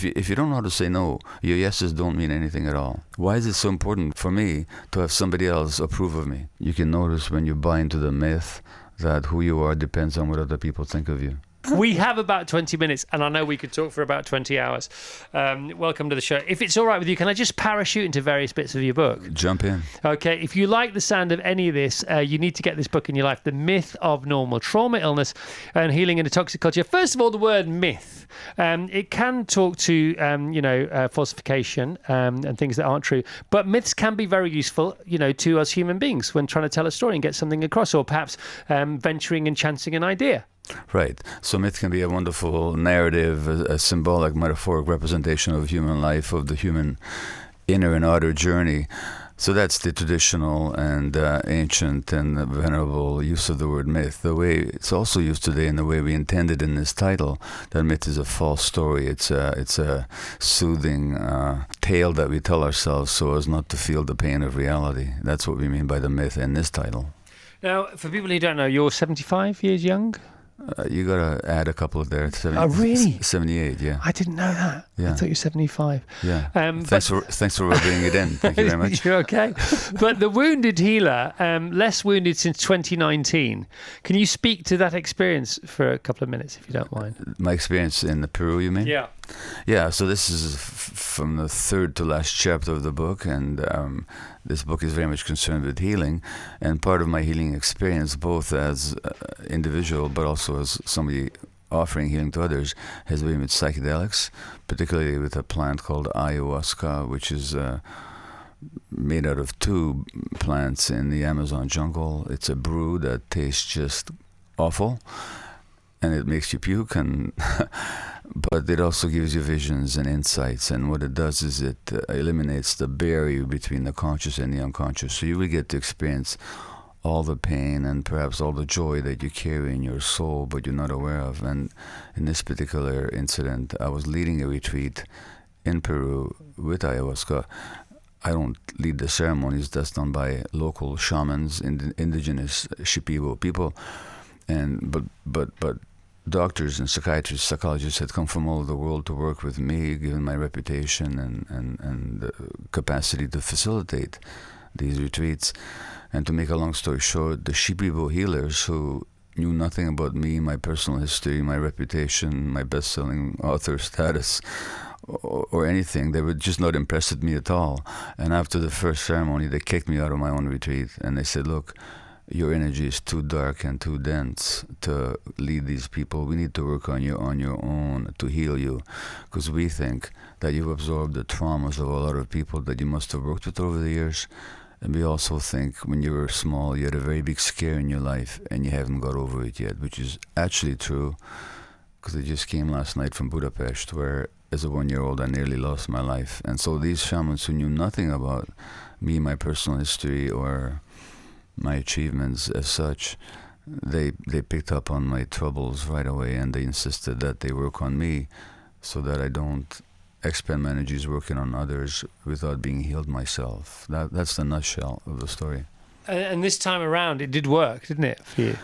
if you don't know how to say no, your yeses don't mean anything at all. Why is it so important for me to have somebody else approve of me? You can notice when you buy into the myth that who you are depends on what other people think of you. We have about 20 minutes, and I know we could talk for about 20 hours. Welcome to the show. If it's all right with you, can I just parachute into various bits of your book? Jump in. Okay, if you like the sound of any of this, you need to get this book in your life, The Myth of Normal: Trauma, Illness, and Healing in a Toxic Culture. First of all, the word myth. It can talk to, falsification and things that aren't true, but myths can be very useful, to us human beings when trying to tell a story and get something across, or perhaps venturing and chancing an idea. Right. So myth can be a wonderful narrative, a symbolic, metaphoric representation of human life, of the human inner and outer journey. So that's the traditional and ancient and venerable use of the word myth. The way it's also used today in the way we intended in this title, that myth is a false story. It's a soothing tale that we tell ourselves so as not to feel the pain of reality. That's what we mean by the myth in this title. Now, for people who don't know, you're 75 years young? You got to add a couple of there. Oh, really? 78, yeah. I didn't know that. Yeah. I thought you were 75. Yeah. Thanks for rubbing it in. Thank you very much. You're okay. But the wounded healer, less wounded since 2019. Can you speak to that experience for a couple of minutes, if you don't mind? My experience in Peru, you mean? Yeah. Yeah, so this is from the third to last chapter of the book, and this book is very much concerned with healing, and part of my healing experience, both as individual but also as somebody offering healing to others, has been with psychedelics, particularly with a plant called ayahuasca, which is made out of two plants in the Amazon jungle. It's a brew that tastes just awful, and it makes you puke, and but it also gives you visions and insights, and what it does is it eliminates the barrier between the conscious and the unconscious. So you will get to experience all the pain and perhaps all the joy that you carry in your soul but you're not aware of. And in this particular incident, I was leading a retreat in Peru with ayahuasca. I don't lead the ceremonies. That's done by local shamans, indigenous Shipibo people, and but doctors and psychiatrists, psychologists had come from all over the world to work with me, given my reputation and the capacity to facilitate these retreats. And to make a long story short, the Shipibo healers, who knew nothing about me, my personal history, my reputation, my best-selling author status, or anything, they were just not impressed with me at all. And after the first ceremony, they kicked me out of my own retreat, and they said, look, your energy is too dark and too dense to lead these people. We need to work on you on your own to heal you, because we think that you've absorbed the traumas of a lot of people that you must have worked with over the years. And we also think when you were small, you had a very big scare in your life and you haven't got over it yet, which is actually true, because I just came last night from Budapest, where as a 1-year-old I nearly lost my life. And so these shamans who knew nothing about me, my personal history, or my achievements as such, they picked up on my troubles right away, and they insisted that they work on me so that I don't expend my energies working on others without being healed myself. That's the nutshell of the story. And this time around, it did work, didn't it, for you?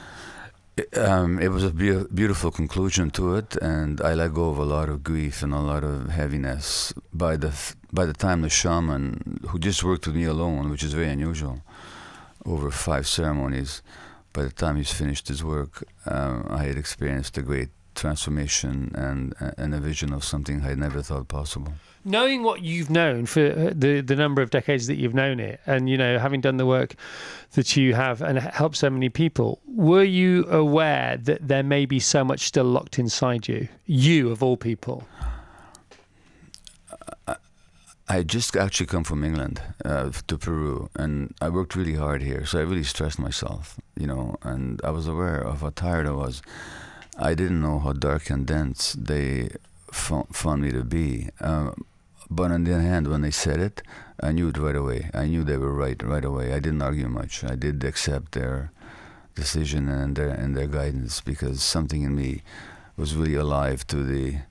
It was a beautiful conclusion to it, and I let go of a lot of grief and a lot of heaviness. By the time the shaman, who just worked with me alone, which is very unusual, over 5 ceremonies, by the time he's finished his work, I had experienced a great transformation and a vision of something I had never thought possible. Knowing what you've known for the number of decades that you've known it, and having done the work that you have and helped so many people, were you aware that there may be so much still locked inside you of all people? I just actually come from England to Peru, and I worked really hard here, so I really stressed myself, and I was aware of how tired I was. I didn't know how dark and dense they found me to be. But on the other hand, when they said it, I knew it right away. I knew they were right away. I didn't argue much. I did accept their decision and their guidance, because something in me was really alive to the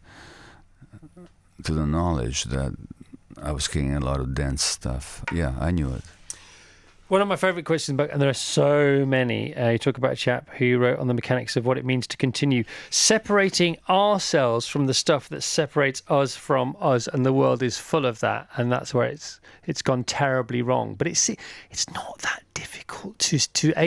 knowledge that I was carrying a lot of dense stuff. Yeah, I knew it. One of my favourite questions in the book, and there are so many, you talk about a chap who wrote on the mechanics of what it means to continue separating ourselves from the stuff that separates us from us, and the world is full of that, and that's where it's gone terribly wrong. But it's not that difficult to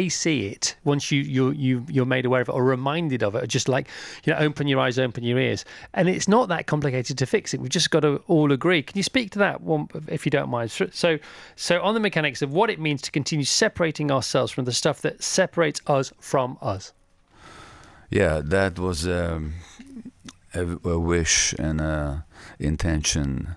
see it once you're made aware of it or reminded of it, or just like, open your eyes, open your ears, and it's not that complicated to fix it. We've just got to all agree. Can you speak to that one, if you don't mind? So on the mechanics of what it means to continue separating ourselves from the stuff that separates us from us. Yeah, that was a wish and a intention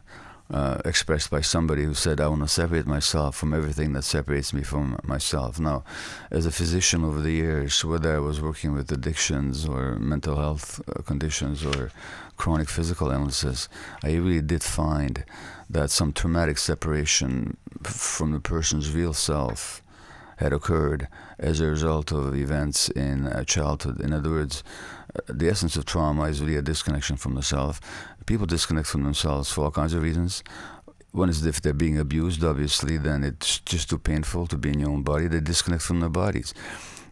expressed by somebody who said, I want to separate myself from everything that separates me from myself. Now, as a physician over the years, whether I was working with addictions or mental health conditions or chronic physical illnesses, I really did find that some traumatic separation from the person's real self had occurred as a result of events in childhood. In other words, the essence of trauma is really a disconnection from the self. People disconnect from themselves for all kinds of reasons. One is if they're being abused, obviously, then it's just too painful to be in your own body. They disconnect from their bodies.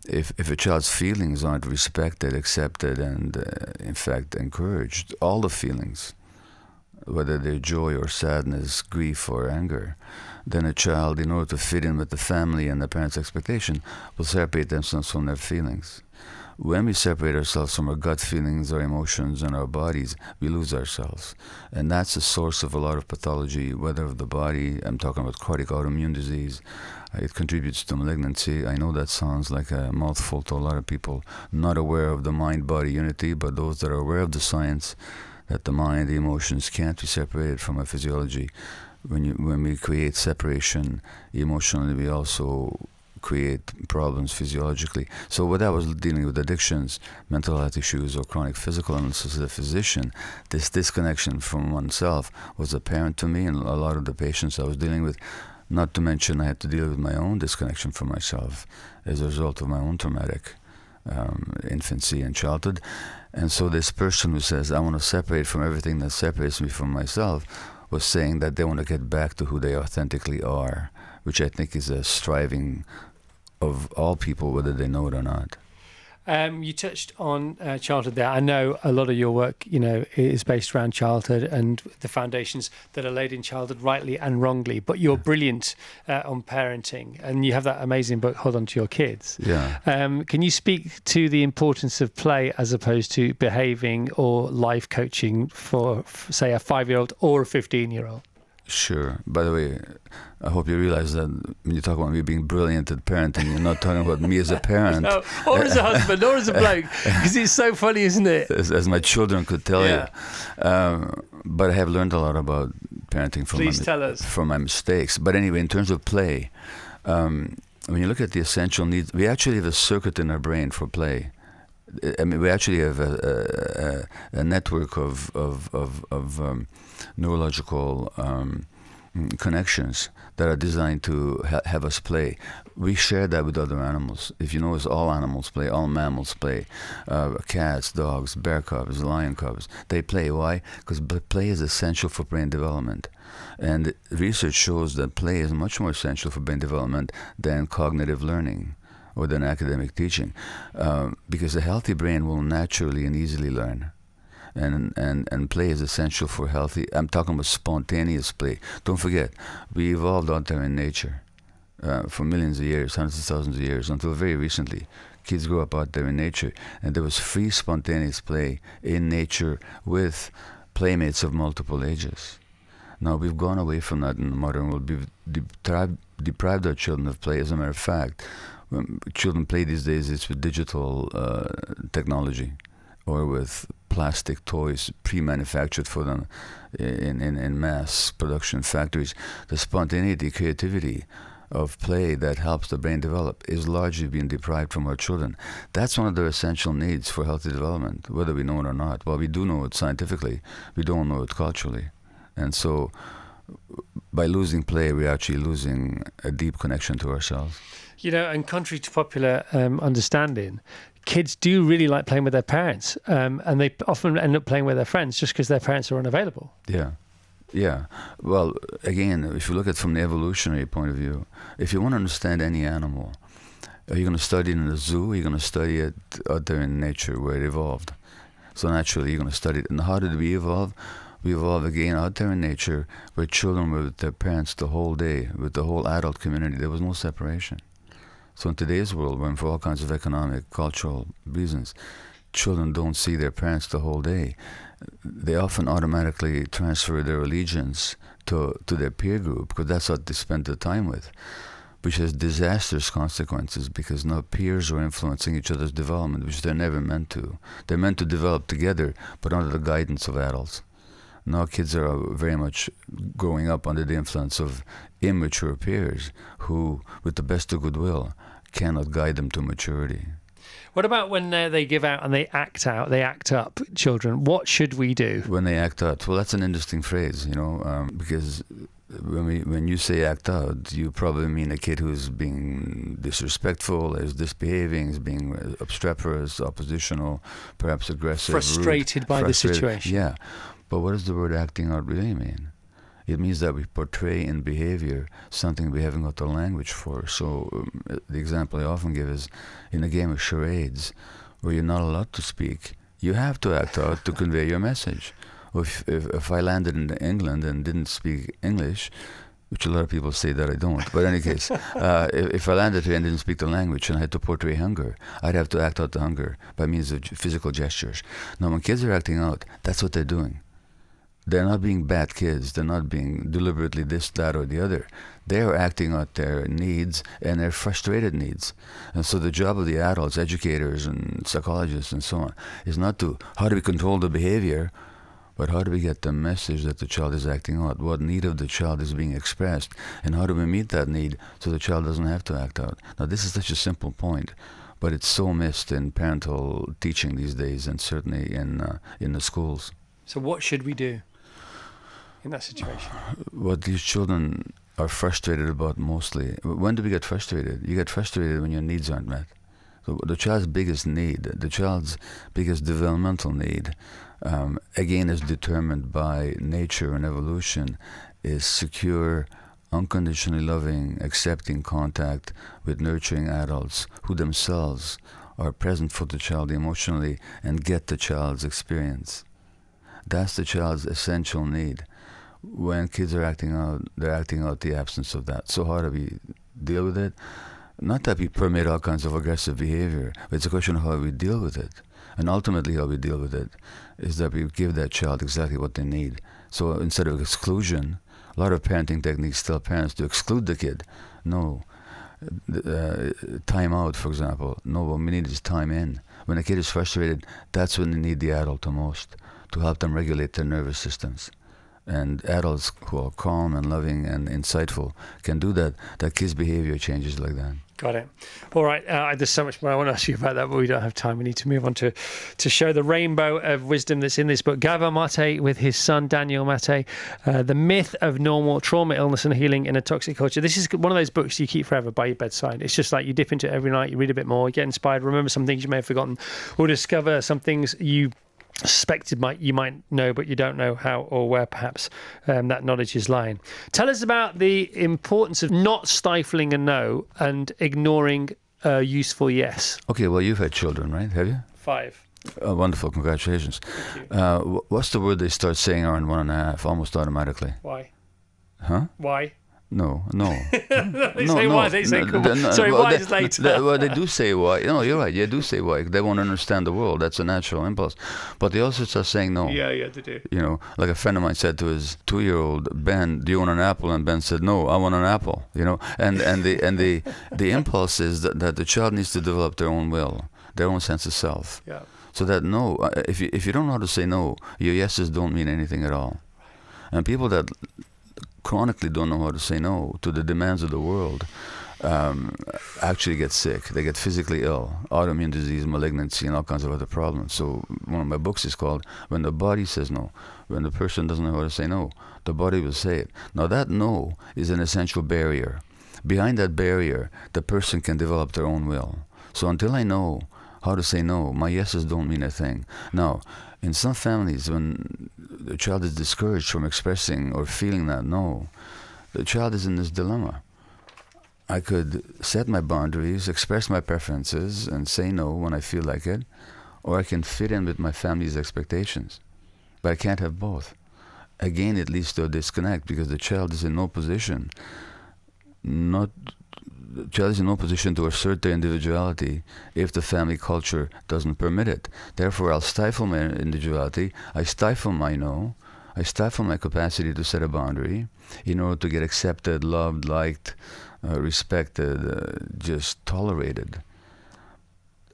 If a child's feelings aren't respected, accepted, and in fact encouraged, all the feelings, whether they're joy or sadness, grief or anger, then a child, in order to fit in with the family and the parents' expectation, will separate themselves from their feelings. When we separate ourselves from our gut feelings, our emotions, and our bodies, we lose ourselves. And that's the source of a lot of pathology, whether of the body, I'm talking about chronic autoimmune disease. It contributes to malignancy. I know that sounds like a mouthful to a lot of people not aware of the mind-body unity, but those that are aware of the science, that the mind, the emotions can't be separated from our physiology. When we create separation emotionally, we also create problems physiologically. So when I was dealing with addictions, mental health issues, or chronic physical illnesses as a physician, this disconnection from oneself was apparent to me and a lot of the patients I was dealing with. Not to mention I had to deal with my own disconnection from myself as a result of my own traumatic infancy and childhood. And so this person who says, I want to separate from everything that separates me from myself, was saying that they want to get back to who they authentically are, which I think is a striving of all people, whether they know it or not. You touched on childhood there. I know a lot of your work, is based around childhood and the foundations that are laid in childhood, rightly and wrongly. But you're brilliant on parenting, and you have that amazing book, Hold On To Your Kids. Yeah. Can you speak to the importance of play as opposed to behaving or life coaching for, say, a 5-year-old or a 15-year-old? Sure. By the way, I hope you realize that when you talk about me being brilliant at parenting, you're not talking about me as a parent. No, or as a husband, or as a bloke. Because it's so funny, isn't it? As my children could tell you. But I have learned a lot about parenting from my mistakes. But anyway, in terms of play, when you look at the essential needs, we actually have a circuit in our brain for play. I mean, we actually have a network of neurological connections that are designed to have us play. We share that with other animals. If you notice, all animals play, all mammals play. Cats, dogs, bear cubs, lion cubs, they play. Why? Because play is essential for brain development. And research shows that play is much more essential for brain development than cognitive learning or than academic teaching, because a healthy brain will naturally and easily learn. And play is essential for healthy. I'm talking about spontaneous play. Don't forget, we evolved out there in nature for millions of years, hundreds of thousands of years, until very recently. Kids grew up out there in nature, and there was free, spontaneous play in nature with playmates of multiple ages. Now we've gone away from that in the modern world. We've deprived our children of play. As a matter of fact, when children play these days, it's with digital technology or with plastic toys pre-manufactured for them in mass production factories. The spontaneity, creativity of play that helps the brain develop is largely being deprived from our children. That's one of their essential needs for healthy development, whether we know it or not. Well, we do know it scientifically, we don't know it culturally. And so by losing play, we're actually losing a deep connection to ourselves. And contrary to popular understanding, kids do really like playing with their parents, and they often end up playing with their friends just because their parents are unavailable. Yeah, Yeah. Well, again, if you look at it from the evolutionary point of view, if you want to understand any animal, are you going to study it in a zoo? Or are you going to study it out there in nature where it evolved? So naturally, you're going to study it. And how did we evolve? We evolved again out there in nature where children were with their parents the whole day, with the whole adult community. There was no separation. So in today's world, when for all kinds of economic, cultural reasons, children don't see their parents the whole day, they often automatically transfer their allegiance to their peer group because that's what they spend their time with, which has disastrous consequences because now peers are influencing each other's development, which they're never meant to. They're meant to develop together, but under the guidance of adults. Now kids are very much growing up under the influence of immature peers who, with the best of goodwill, cannot guide them to maturity. What about when they give out and they act up, children? What should we do? When they act out, well, that's an interesting phrase, because when you say act out, you probably mean a kid who's being disrespectful, is misbehaving, is being obstreperous, oppositional, perhaps aggressive, frustrated rude, by the situation. Yeah, but what does the word acting out really mean? It means that we portray in behavior something we haven't got the language for. So the example I often give is in a game of charades where you're not allowed to speak, you have to act out to convey your message. If I landed in England and didn't speak English, which a lot of people say that I don't, but in any case, if I landed here and didn't speak the language and I had to portray hunger, I'd have to act out the hunger by means of physical gestures. Now, when kids are acting out, that's what they're doing. They're not being bad kids. They're not being deliberately this, that, or the other. They are acting out their needs and their frustrated needs. And so the job of the adults, educators and psychologists and so on, is not to how do we control the behavior, but how do we get the message that the child is acting out, what need of the child is being expressed, and how do we meet that need so the child doesn't have to act out. Now, this is such a simple point, but it's so missed in parental teaching these days and certainly in the schools. So what should we do in that situation? What these children are frustrated about mostly. When do we get frustrated? You get frustrated when your needs aren't met. So the child's biggest need, the child's biggest developmental need, again is determined by nature and evolution, is secure, unconditionally loving, accepting contact with nurturing adults who themselves are present for the child emotionally and get the child's experience. That's the child's essential need. When kids are acting out, they're acting out the absence of that. So how do we deal with it? Not that we permit all kinds of aggressive behavior, but it's a question of how we deal with it. And ultimately how we deal with it is that we give that child exactly what they need. So instead of exclusion, a lot of parenting techniques tell parents to exclude the kid. No. Time out, for example. No, what we need is time in. When a kid is frustrated, that's when they need the adult the most, to help them regulate their nervous systems. And adults who are calm and loving and insightful can do that. That kid's behavior changes like that. Got it. All right. There's so much more I want to ask you about that, but we don't have time. We need to move on to show the rainbow of wisdom that's in this book. Gabor Maté with his son, Daniel Maté, The Myth of Normal Trauma, Illness and Healing in a Toxic Culture. This is one of those books you keep forever by your bedside. It's just like you dip into it every night, you read a bit more, you get inspired, remember some things you may have forgotten, or discover some things you suspected you might know, but you don't know how or where perhaps that knowledge is lying. Tell us about the importance of not stifling a no and ignoring a useful yes. Okay, well, you've had children, right? Have you? 5. Wonderful, congratulations. Thank you. What's the word they start saying around 1.5, almost automatically? Why? Huh? Why? No. They say why. They say cool. Sorry, why is later. Well, they do say why. No, you're right. They do say why. They won't understand the world. That's a natural impulse. But they also start saying no. Yeah, they do. You know, like a friend of mine said to his 2-year-old, Ben, do you want an apple? And Ben said, no, I want an apple. You know, and the impulse is that the child needs to develop their own will, their own sense of self. Yeah. So that no, if you don't know how to say no, your yeses don't mean anything at all. And people that chronically don't know how to say no to the demands of the world actually get sick. They get physically ill, autoimmune disease, malignancy, and all kinds of other problems. So one of my books is called When the Body Says No. When the person doesn't know how to say no, the body will say it. Now that no is an essential barrier. Behind that barrier, the person can develop their own will. So until I know how to say no, my yeses don't mean a thing. Now, in some families, when the child is discouraged from expressing or feeling that no, the child is in this dilemma. I could set my boundaries, express my preferences, and say no when I feel like it, or I can fit in with my family's expectations. But I can't have both. Again, it leads to a disconnect because the child is in no position, the child is in no position to assert their individuality if the family culture doesn't permit it. Therefore, I'll stifle my individuality, I stifle my no, I stifle my capacity to set a boundary in order to get accepted, loved, liked, respected, just tolerated.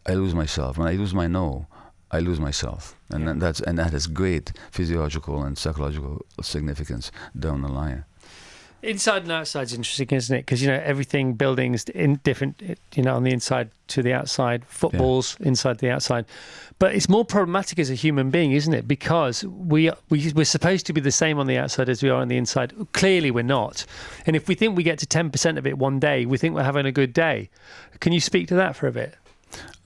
I lose myself. When I lose my no, I lose myself, and that has great physiological and psychological significance down the line. Inside and outside is interesting, isn't it? Because everything, buildings in different, on the inside to the outside, footballs inside the outside, but it's more problematic as a human being, isn't it? Because we're supposed to be the same on the outside as we are on the inside. Clearly, we're not. And if we think we get to 10% of it one day, we think we're having a good day. Can you speak to that for a bit?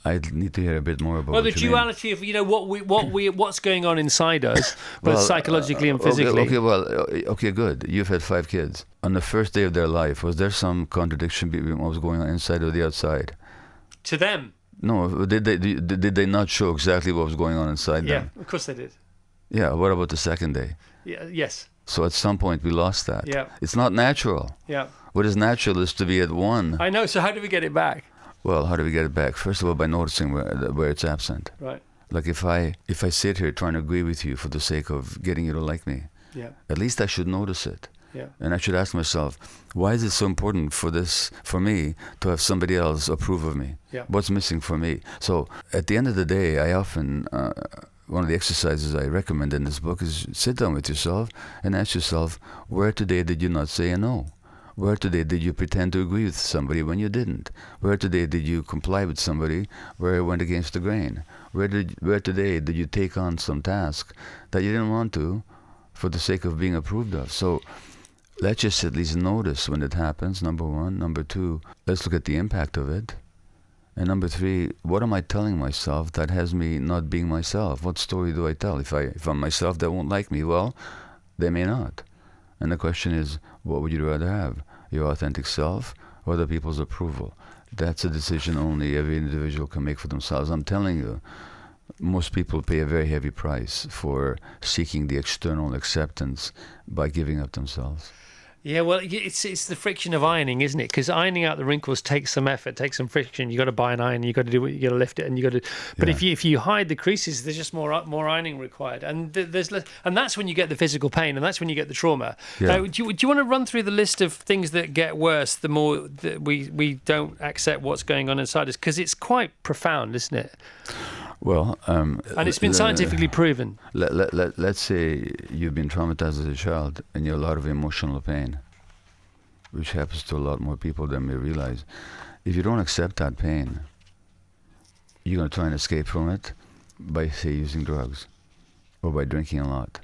I need to hear a bit more about. Well, the duality of what's going on inside us, both psychologically and physically. Okay, good. You've had 5 kids. On the first day of their life, was there some contradiction between what was going on inside or the outside? To them? No. Did they not show exactly what was going on inside them? Yeah, of course they did. Yeah. What about the second day? Yeah. Yes. So at some point we lost that. Yeah. It's not natural. Yeah. What is natural is to be at one. I know. So how do we get it back? Well, how do we get it back? First of all, by noticing where it's absent. Right. Like if I sit here trying to agree with you for the sake of getting you to like me, at least I should notice it. Yeah. And I should ask myself, why is it so important for me to have somebody else approve of me? Yeah. What's missing for me? So at the end of the day, I often, one of the exercises I recommend in this book is sit down with yourself and ask yourself, where today did you not say a no? Where today did you pretend to agree with somebody when you didn't? Where today did you comply with somebody where it went against the grain? Where today did you take on some task that you didn't want to for the sake of being approved of? So let's just at least notice when it happens, number one. Number two, let's look at the impact of it. And number three, what am I telling myself that has me not being myself? What story do I tell? If I'm myself, they won't like me. Well, they may not. And the question is, what would you rather have? Your authentic self or other people's approval? That's a decision only every individual can make for themselves. I'm telling you, most people pay a very heavy price for seeking the external acceptance by giving up themselves. Yeah, well, it's the friction of ironing, isn't it? Because ironing out the wrinkles takes some effort, takes some friction. You got to buy an iron, you got to do it, you got to lift it, and you got to. But if you hide the creases, there's just more ironing required, and there's less, and that's when you get the physical pain, and that's when you get the trauma. Yeah. Do you want to run through the list of things that get worse the more that we don't accept what's going on inside us? Because it's quite profound, isn't it? Well, and it's been scientifically proven. Let's say you've been traumatized as a child and you have a lot of emotional pain, which happens to a lot more people than we realize. If you don't accept that pain, you're going to try and escape from it by, say, using drugs, or by drinking a lot,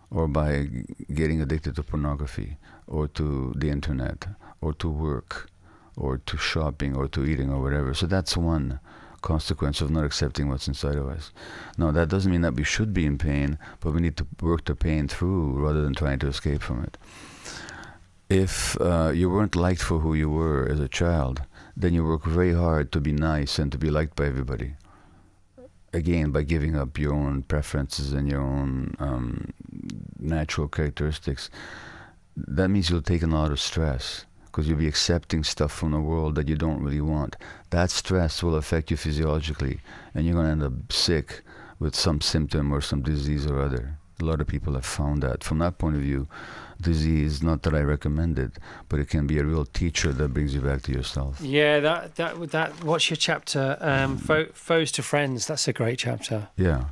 or by getting addicted to pornography, or to the internet, or to work, or to shopping, or to eating, or whatever. So that's one consequence of not accepting what's inside of us. Now, that doesn't mean that we should be in pain, but we need to work the pain through rather than trying to escape from it. If you weren't liked for who you were as a child, then you work very hard to be nice and to be liked by everybody. Again, by giving up your own preferences and your own natural characteristics. That means you'll take a lot of stress, because you'll be accepting stuff from the world that you don't really want. That stress will affect you physiologically, and you're going to end up sick with some symptom or some disease or other. A lot of people have found that. From that point of view, disease, not that I recommend it, but it can be a real teacher that brings you back to yourself. Yeah, that what's your chapter? Foes to Friends. That's a great chapter. Yeah.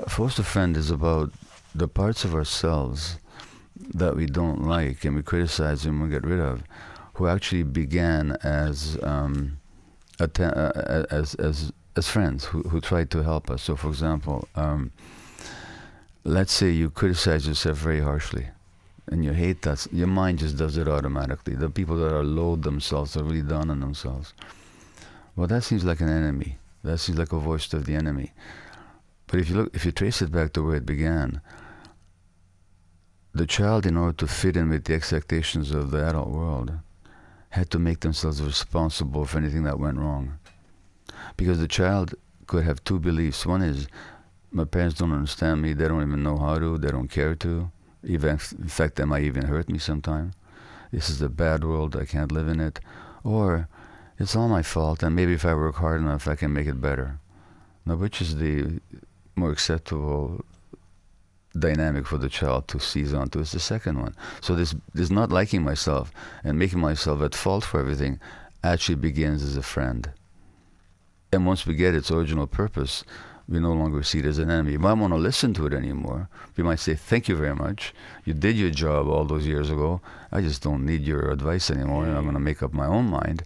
Foes to Friend is about the parts of ourselves that we don't like and we criticize and we get rid of, who actually began as friends who tried to help us. So, for example, let's say you criticize yourself very harshly, and you hate that. Your mind just does it automatically. The people that are low themselves, are really down on themselves. Well, that seems like an enemy. That seems like a voice of the enemy. But if you trace it back to where it began, the child, in order to fit in with the expectations of the adult world, had to make themselves responsible for anything that went wrong. Because the child could have two beliefs. One is, my parents don't understand me, they don't even know how to, they don't care to. Even, in fact, they might even hurt me sometime. This is a bad world, I can't live in it. Or, it's all my fault, and maybe if I work hard enough, I can make it better. Now, which is the more acceptable dynamic for the child to seize onto? Is the second one. So this not liking myself and making myself at fault for everything actually begins as a friend. And once we get its original purpose, we no longer see it as an enemy. We might want to listen to it anymore. We might say, thank you very much. You did your job all those years ago. I just don't need your advice anymore. I'm going to make up my own mind.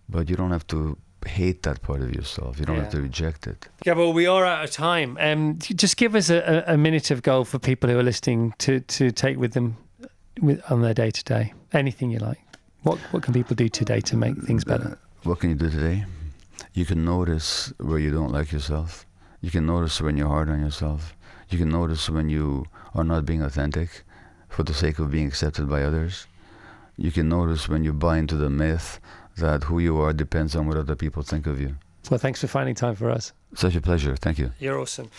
But you don't have to hate that part of yourself. You don't have to reject it. Gabor, we are out of time. Just give us a minute of gold for people who are listening to take with them on their day-to-day. Anything you like. What can people do today to make things better? What can you do today? You can notice where you don't like yourself. You can notice when you're hard on yourself. You can notice when you are not being authentic for the sake of being accepted by others. You can notice when you buy into the myth that who you are depends on what other people think of you. Well, thanks for finding time for us. Such a pleasure. Thank you. You're awesome.